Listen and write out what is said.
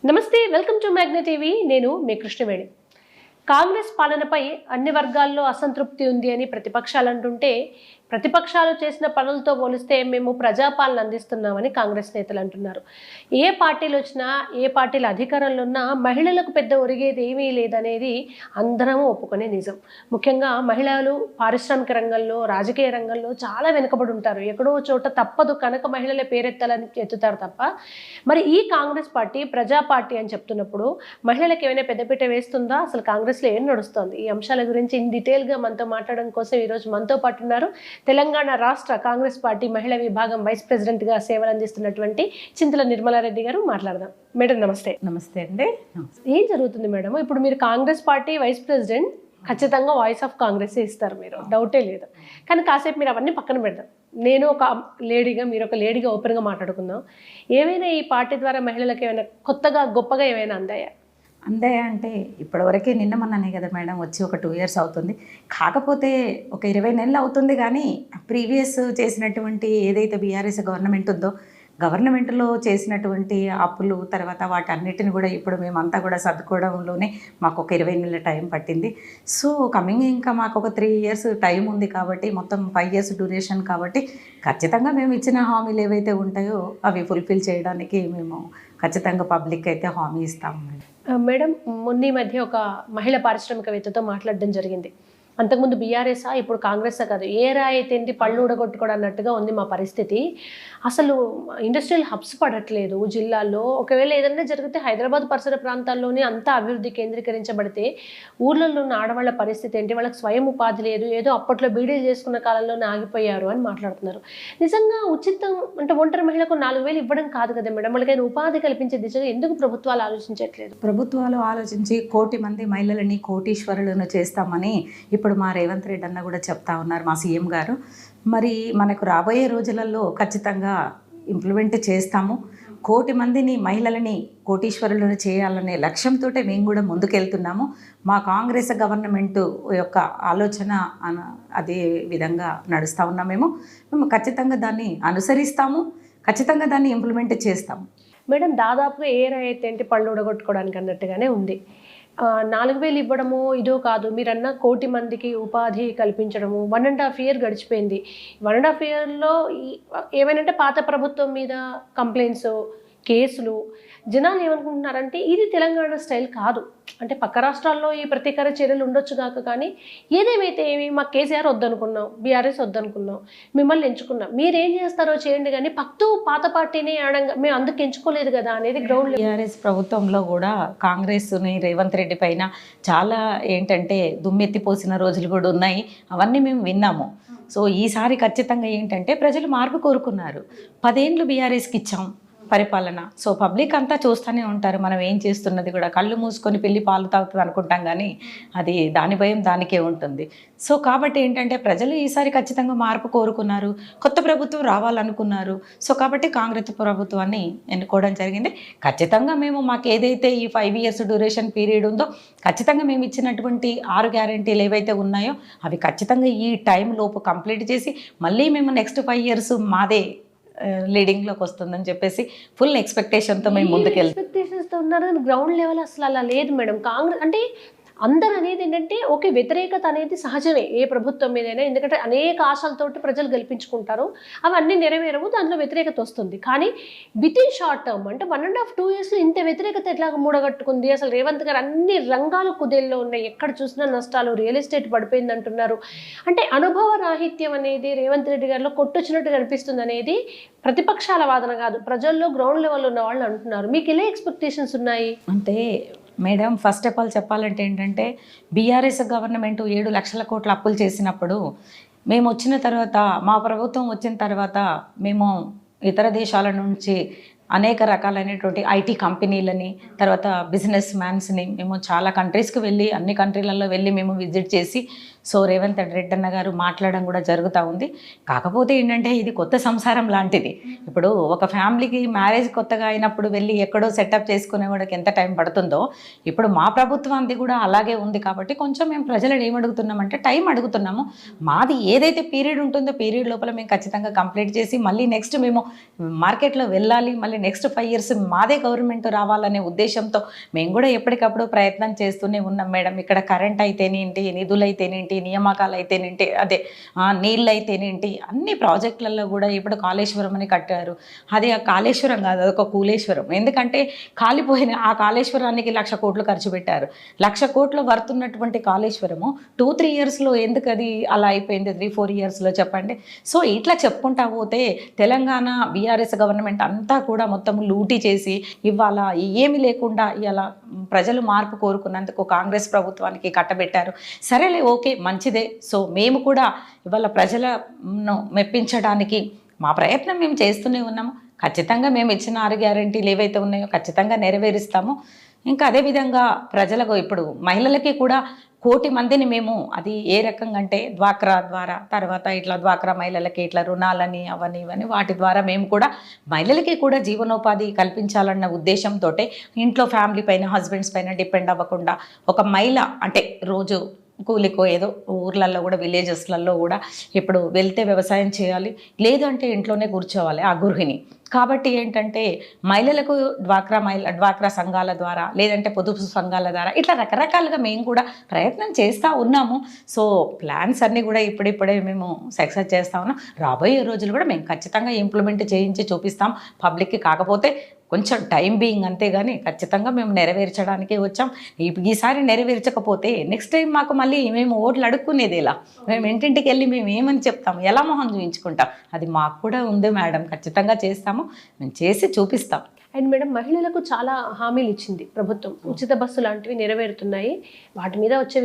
నమస్తే, welcome to Magna TV. నేను మీ కృష్ణవేణి. కాంగ్రెస్ పాలనపై అన్ని వర్గాల్లో అసంతృప్తి ఉంది అని ప్రతిపక్షాలు అంటుంటే, ప్రతిపక్షాలు చేసిన పనులతో పోలిస్తే మేము ప్రజాపాలన అందిస్తున్నామని కాంగ్రెస్ నేతలు అంటున్నారు. ఏ పార్టీలు వచ్చినా, ఏ పార్టీలు అధికారంలో ఉన్నా మహిళలకు పెద్ద ఒరిగేది ఏమీ లేదనేది అందరము ఒప్పుకునే నిజం. ముఖ్యంగా మహిళలు పారిశ్రామిక రంగంలో, రాజకీయ రంగంలో చాలా వెనుకబడి ఉంటారు. ఎక్కడో చోట తప్పదు కనుక మహిళల పేరెత్తాలని ఎత్తుతారు తప్ప, మరి ఈ కాంగ్రెస్ పార్టీ ప్రజా పార్టీ అని చెప్తున్నప్పుడు మహిళలకు ఏమైనా పెద్దపీట వేస్తుందా? అసలు కాంగ్రెస్లో ఏం నడుస్తోంది? ఈ అంశాల గురించి ఇన్ డీటెయిల్గా మనతో మాట్లాడడం కోసం ఈరోజు మనతో పాటు ఉన్నారు తెలంగాణ రాష్ట్ర కాంగ్రెస్ పార్టీ మహిళా విభాగం వైస్ ప్రెసిడెంట్గా సేవలు అందిస్తున్నటువంటి చింతల నిర్మలారెడ్డి గారు. మాట్లాడదాం. మేడం నమస్తే. నమస్తే అండి. ఏం జరుగుతుంది మేడం? ఇప్పుడు మీరు కాంగ్రెస్ పార్టీ వైస్ ప్రెసిడెంట్, ఖచ్చితంగా వాయిస్ ఆఫ్ కాంగ్రెస్ ఇస్తారు, మీరు డౌటే లేదు. కానీ కాసేపు మీరు అవన్నీ పక్కన పెడదాం. నేను ఒక లేడీగా, మీరు ఒక లేడీగా ఓపెన్గా మాట్లాడుకుందాం. ఏమైనా ఈ పార్టీ ద్వారా మహిళలకు ఏమైనా కొత్తగా గొప్పగా ఏమైనా అందాయా? అంటే ఇప్పటివరకే నిన్న మొన్ననే కదా మేడం వచ్చి ఒక 2 years అవుతుంది. కాకపోతే ఒక 20 నెలలు అవుతుంది. కానీ ప్రీవియస్ చేసినటువంటి ఏదైతే బీఆర్ఎస్ గవర్నమెంట్ ఉందో, గవర్నమెంట్లో చేసినటువంటి అప్పులు తర్వాత వాటన్నిటిని కూడా ఇప్పుడు మేమంతా కూడా సర్దుకోవడంలోనే మాకు ఒక 20 నెలల టైం పట్టింది. సో కమింగ్ ఇంకా మాకు ఒక 3 years టైం ఉంది కాబట్టి, మొత్తం 5 years డ్యూరేషన్ కాబట్టి ఖచ్చితంగా మేము ఇచ్చిన హామీలు ఏవైతే ఉంటాయో అవి ఫుల్ఫిల్ చేయడానికి మేము ఖచ్చితంగా పబ్లిక్ అయితే హామీ ఇస్తాము. మేడం, మొన్న ఈ మధ్య ఒక మహిళా పారిశ్రామికవేత్తతో మాట్లాడడం జరిగింది. అంతకుముందు బీఆర్ఎస్ఆ, ఇప్పుడు కాంగ్రెస్ కాదు, ఏ రాయితేంటి పళ్ళు ఊడగొట్టుకోవడం అన్నట్టుగా ఉంది మా పరిస్థితి. అసలు ఇండస్ట్రియల్ హబ్స్ పడట్లేదు జిల్లాల్లో. ఒకవేళ ఏదైనా జరిగితే హైదరాబాద్ పరిసర ప్రాంతాల్లోనే అంతా అభివృద్ధి కేంద్రీకరించబడితే ఊర్లలో ఉన్న ఆడవాళ్ళ పరిస్థితి ఏంటి? వాళ్ళకి స్వయం ఉపాధి లేదు, ఏదో అప్పట్లో బీడీలు చేసుకున్న కాలంలోనే ఆగిపోయారు అని మాట్లాడుతున్నారు. నిజంగా ఉచితం అంటే ఒంటరి మహిళకు 4,000 ఇవ్వడం కాదు కదా మేడం, వాళ్ళకైనా ఉపాధి కల్పించే దిశగా ఎందుకు ప్రభుత్వాలు ఆలోచించట్లేదు? ప్రభుత్వాలు ఆలోచించి 1 కోటి మంది మహిళలని కోటీశ్వరులను చేస్తామని ఇప్పుడు మా రేవంత్ రెడ్డి అన్న కూడా చెప్తా ఉన్నారు, మా సీఎం గారు. మరి మనకు రాబోయే రోజులలో ఖచ్చితంగా ఇంప్లిమెంట్ చేస్తాము. 1 కోటి మందిని మహిళలని కోటీశ్వరులను చేయాలనే లక్ష్యంతో మేము కూడా ముందుకెళ్తున్నాము. మా కాంగ్రెస్ గవర్నమెంట్ యొక్క ఆలోచన అదే విధంగా నడుస్తూ ఉన్నాం. మేము ఖచ్చితంగా దాన్ని అనుసరిస్తాము, ఖచ్చితంగా దాన్ని ఇంప్లిమెంట్ చేస్తాము. మేడం, దాదాపుగా ఏ రాయితీ ఏంటి పళ్ళు ఊడగొట్టుకోవడానికి అన్నట్టుగానే ఉంది. 4,000 ఇవ్వడము ఇదో కాదు, మీరన్న 1 కోటి మందికి ఉపాధి కల్పించడము. 1.5 year గడిచిపోయింది. 1.5 yearలో ఏమైనా పాత ప్రభుత్వం మీద కంప్లైంట్స్, కేసులు. జనాలు ఏమనుకుంటున్నారంటే ఇది తెలంగాణ స్టైల్ కాదు, అంటే పక్క రాష్ట్రాల్లో ఈ ప్రతీకార చర్యలు ఉండొచ్చు కాక, కానీ ఏదేమైతే ఏమి, మా కేసీఆర్ వద్దనుకున్నాం, బీఆర్ఎస్ వద్దనుకున్నాం, మిమ్మల్ని ఎంచుకున్నాం, మీరేం చేస్తారో చేయండి, కానీ పాత పార్టీని ఆడంగా మేము అందుకు ఎంచుకోలేదు కదా అనేది గ్రౌండ్. బీఆర్ఎస్ ప్రభుత్వంలో కూడా కాంగ్రెస్ని రేవంత్ రెడ్డి పైన చాలా ఏంటంటే దుమ్మెత్తిపోసిన రోజులు కూడా ఉన్నాయి. అవన్నీ మేము విన్నాము. సో ఈసారి ఖచ్చితంగా ఏంటంటే ప్రజలు మార్పు కోరుకున్నారు. 10 ఏళ్ళు బీఆర్ఎస్కి ఇచ్చాం పరిపాలన. సో పబ్లిక్ అంతా చూస్తూనే ఉంటారు మనం ఏం చేస్తున్నది కూడా. కళ్ళు మూసుకొని పిల్లి పాలు తాగుతుంది అనుకుంటాం, కానీ అది దాని భయం దానికే ఉంటుంది. సో కాబట్టి ఏంటంటే ప్రజలు ఈసారి ఖచ్చితంగా మార్పు కోరుకున్నారు, కొత్త ప్రభుత్వం రావాలనుకున్నారు. సో కాబట్టి కాంగ్రెస్ ప్రభుత్వాన్ని ఎన్నుకోవడం జరిగింది. ఖచ్చితంగా మేము మాకు ఏదైతే ఈ 5 years డ్యూరేషన్ పీరియడ్ ఉందో, ఖచ్చితంగా మేము ఇచ్చినటువంటి 6 గ్యారెంటీలు ఏవైతే ఉన్నాయో అవి ఖచ్చితంగా ఈ టైం లోపు కంప్లీట్ చేసి మళ్ళీ మేము నెక్స్ట్ 5 years మాదే లీడింగ్లోకి వస్తుందని చెప్పేసి ఫుల్ ఎక్స్పెక్టేషన్తో మేము ఎక్స్పెక్టేషన్స్తో ఉన్నారు. గ్రౌండ్ లెవెల్ అసలు అలా లేదు మేడం. కాంగ్రెస్ అంటే అందరు అనేది ఏంటంటే ఓకే, వ్యతిరేకత అనేది సహజమే ఏ ప్రభుత్వం మీదైనా, ఎందుకంటే అనేక ఆశలతోటి ప్రజలు గెలిపించుకుంటారు, అవన్నీ నెరవేరవు, దాంట్లో వ్యతిరేకత వస్తుంది. కానీ విత్ ఇన్ షార్ట్ టర్మ్ అంటే 1.5-2 yearsలో ఇంత వ్యతిరేకత ఎట్లా మూడగట్టుకుంది? అసలు రేవంత్ గారు అన్ని రంగాలు కుదేల్లో ఉన్నాయి, ఎక్కడ చూసినా నష్టాలు, రియల్ ఎస్టేట్ పడిపోయింది అంటున్నారు. అంటే అనుభవ రాహిత్యం అనేది రేవంత్ రెడ్డి గారిలో కొట్టొచ్చినట్టు కనిపిస్తుంది అనేది ప్రతిపక్షాల వాదన కాదు, ప్రజల్లో గ్రౌండ్ లెవెల్ ఉన్న వాళ్ళు అంటున్నారు. మీకు ఎలా ఎక్స్పెక్టేషన్స్ ఉన్నాయి? అంటే మేడం, ఫస్ట్ ఆఫ్ ఆల్ చెప్పాలంటే ఏంటంటే బీఆర్ఎస్ గవర్నమెంట్ 7 లక్షల కోట్ల అప్పులు చేసినప్పుడు మేము వచ్చిన తర్వాత, మా ప్రభుత్వం వచ్చిన తర్వాత మేము ఇతర దేశాల నుంచి అనేక రకాలైనటువంటి ఐటీ కంపెనీలని, తర్వాత బిజినెస్ మ్యాన్స్ని మేము చాలా కంట్రీస్కి వెళ్ళి, అన్ని కంట్రీలలో వెళ్ళి మేము విజిట్ చేసి, సో రేవంత్ రెడ్డి అన్న గారు మాట్లాడడం కూడా జరుగుతూ ఉంది. కాకపోతే ఏంటంటే ఇది కొత్త సంసారం లాంటిది. ఇప్పుడు ఒక ఫ్యామిలీకి మ్యారేజ్ కొత్తగా అయినప్పుడు వెళ్ళి ఎక్కడో సెటప్ చేసుకునే వాడికి ఎంత టైం పడుతుందో ఇప్పుడు మా ప్రభుత్వానికి కూడా అలాగే ఉంది. కాబట్టి కొంచెం మేము ప్రజలను ఏమడుగుతున్నామంటే టైం అడుగుతున్నాము. మాది ఏదైతే పీరియడ్ ఉంటుందో పీరియడ్ లోపల మేము ఖచ్చితంగా కంప్లీట్ చేసి మళ్ళీ నెక్స్ట్ మేము మార్కెట్లో వెళ్ళాలి, మళ్ళీ నెక్స్ట్ 5 years మాదే గవర్నమెంట్ రావాలనే ఉద్దేశంతో మేము కూడా ఎప్పటికప్పుడు ప్రయత్నం చేస్తూనే ఉన్నాం మేడం. ఇక్కడ కరెంట్ అయితేనేంటి, నిధులు అయితేనేంటి, నియామకాలు అయితేనేంటి, అదే నీళ్ళు అయితేనేంటి, అన్ని ప్రాజెక్టులలో కూడా ఇప్పుడు కాళేశ్వరం అని కట్టారు. అది ఆ కాళేశ్వరం కాదు, అదొక కూలేశ్వరం. ఎందుకంటే కాలిపోయిన ఆ కాళేశ్వరానికి 1,00,000 కోట్లు ఖర్చు పెట్టారు. 1,00,000 కోట్లు వర్తున్నటువంటి కాళేశ్వరము 2-3 yearsలో ఎందుకు అది అలా అయిపోయింది, 3-4 yearsలో చెప్పండి. సో ఇట్లా చెప్పుకుంటా పోతే తెలంగాణ బీఆర్ఎస్ గవర్నమెంట్ అంతా కూడా మొత్తం లూటీ చేసి ఇవాళ ఏమి లేకుండా ఇలా ప్రజలు మార్పు కోరుకున్నందుకు కాంగ్రెస్ ప్రభుత్వానికి కట్టబెట్టారు. సరేలే, ఓకే, మంచిదే. సో మేము కూడా ఇవాళ ప్రజలను మెప్పించడానికి మా ప్రయత్నం మేము చేస్తూనే ఉన్నాము. ఖచ్చితంగా మేము ఇచ్చిన 6 గ్యారెంటీలు ఏవైతే ఉన్నాయో ఖచ్చితంగా నెరవేరుస్తాము. ఇంకా అదేవిధంగా ప్రజలకు ఇప్పుడు మహిళలకి కూడా 1,00,00,000 మందిని మేము అది ఏ రకంగా అంటే డ్వాక్రా ద్వారా, తర్వాత ఇట్లా డ్వాక్రా మహిళలకి ఇట్లా రుణాలని అవన్నీ ఇవన్నీ వాటి ద్వారా మేము కూడా మహిళలకి కూడా జీవనోపాధి కల్పించాలన్న ఉద్దేశంతో ఇంట్లో ఫ్యామిలీ పైన, హస్బెండ్స్ పైన డిపెండ్ అవ్వకుండా ఒక మహిళ అంటే రోజు కూలికో ఏదో ఊర్లలో కూడా విలేజెస్లలో కూడా ఇప్పుడు వెళ్తే వ్యవసాయం చేయాలి, లేదంటే ఇంట్లోనే కూర్చోవాలి ఆ గృహిణి. కాబట్టి ఏంటంటే మహిళలకు డ్వాక్రా సంఘాల ద్వారా, లేదంటే పొదుపు సంఘాల ద్వారా ఇట్లా రకరకాలుగా మేము కూడా ప్రయత్నం చేస్తూ ఉన్నాము. సో ప్లాన్స్ అన్నీ కూడా ఇప్పుడిప్పుడే మేము సక్సెస్ చేస్తూ ఉన్నాం. రాబోయే రోజులు కూడా మేము ఖచ్చితంగా ఇంప్లిమెంట్ చేయించి చూపిస్తాం పబ్లిక్కి. కాకపోతే కొంచెం టైం బీయింగ్ అంతేగాని ఖచ్చితంగా మేము నెరవేర్చడానికే వచ్చాం. ఈసారి నెరవేర్చకపోతే నెక్స్ట్ టైం మాకు మళ్ళీ మేము ఓట్లు అడుక్కునేది ఎలా, మేము ఇంటింటికి వెళ్ళి మేము ఏమని చెప్తాం, ఎలా మొహం చూపించుకుంటాం, అది మాకు కూడా ఉంది మేడం. ఖచ్చితంగా చేస్తాము, మేము చేసి చూపిస్తాం. అండ్ మేడం, మహిళలకు చాలా హామీలు ఇచ్చింది ప్రభుత్వం. ఉచిత బస్సు లాంటివి నెరవేరుతున్నాయి. వాటి మీద వచ్చే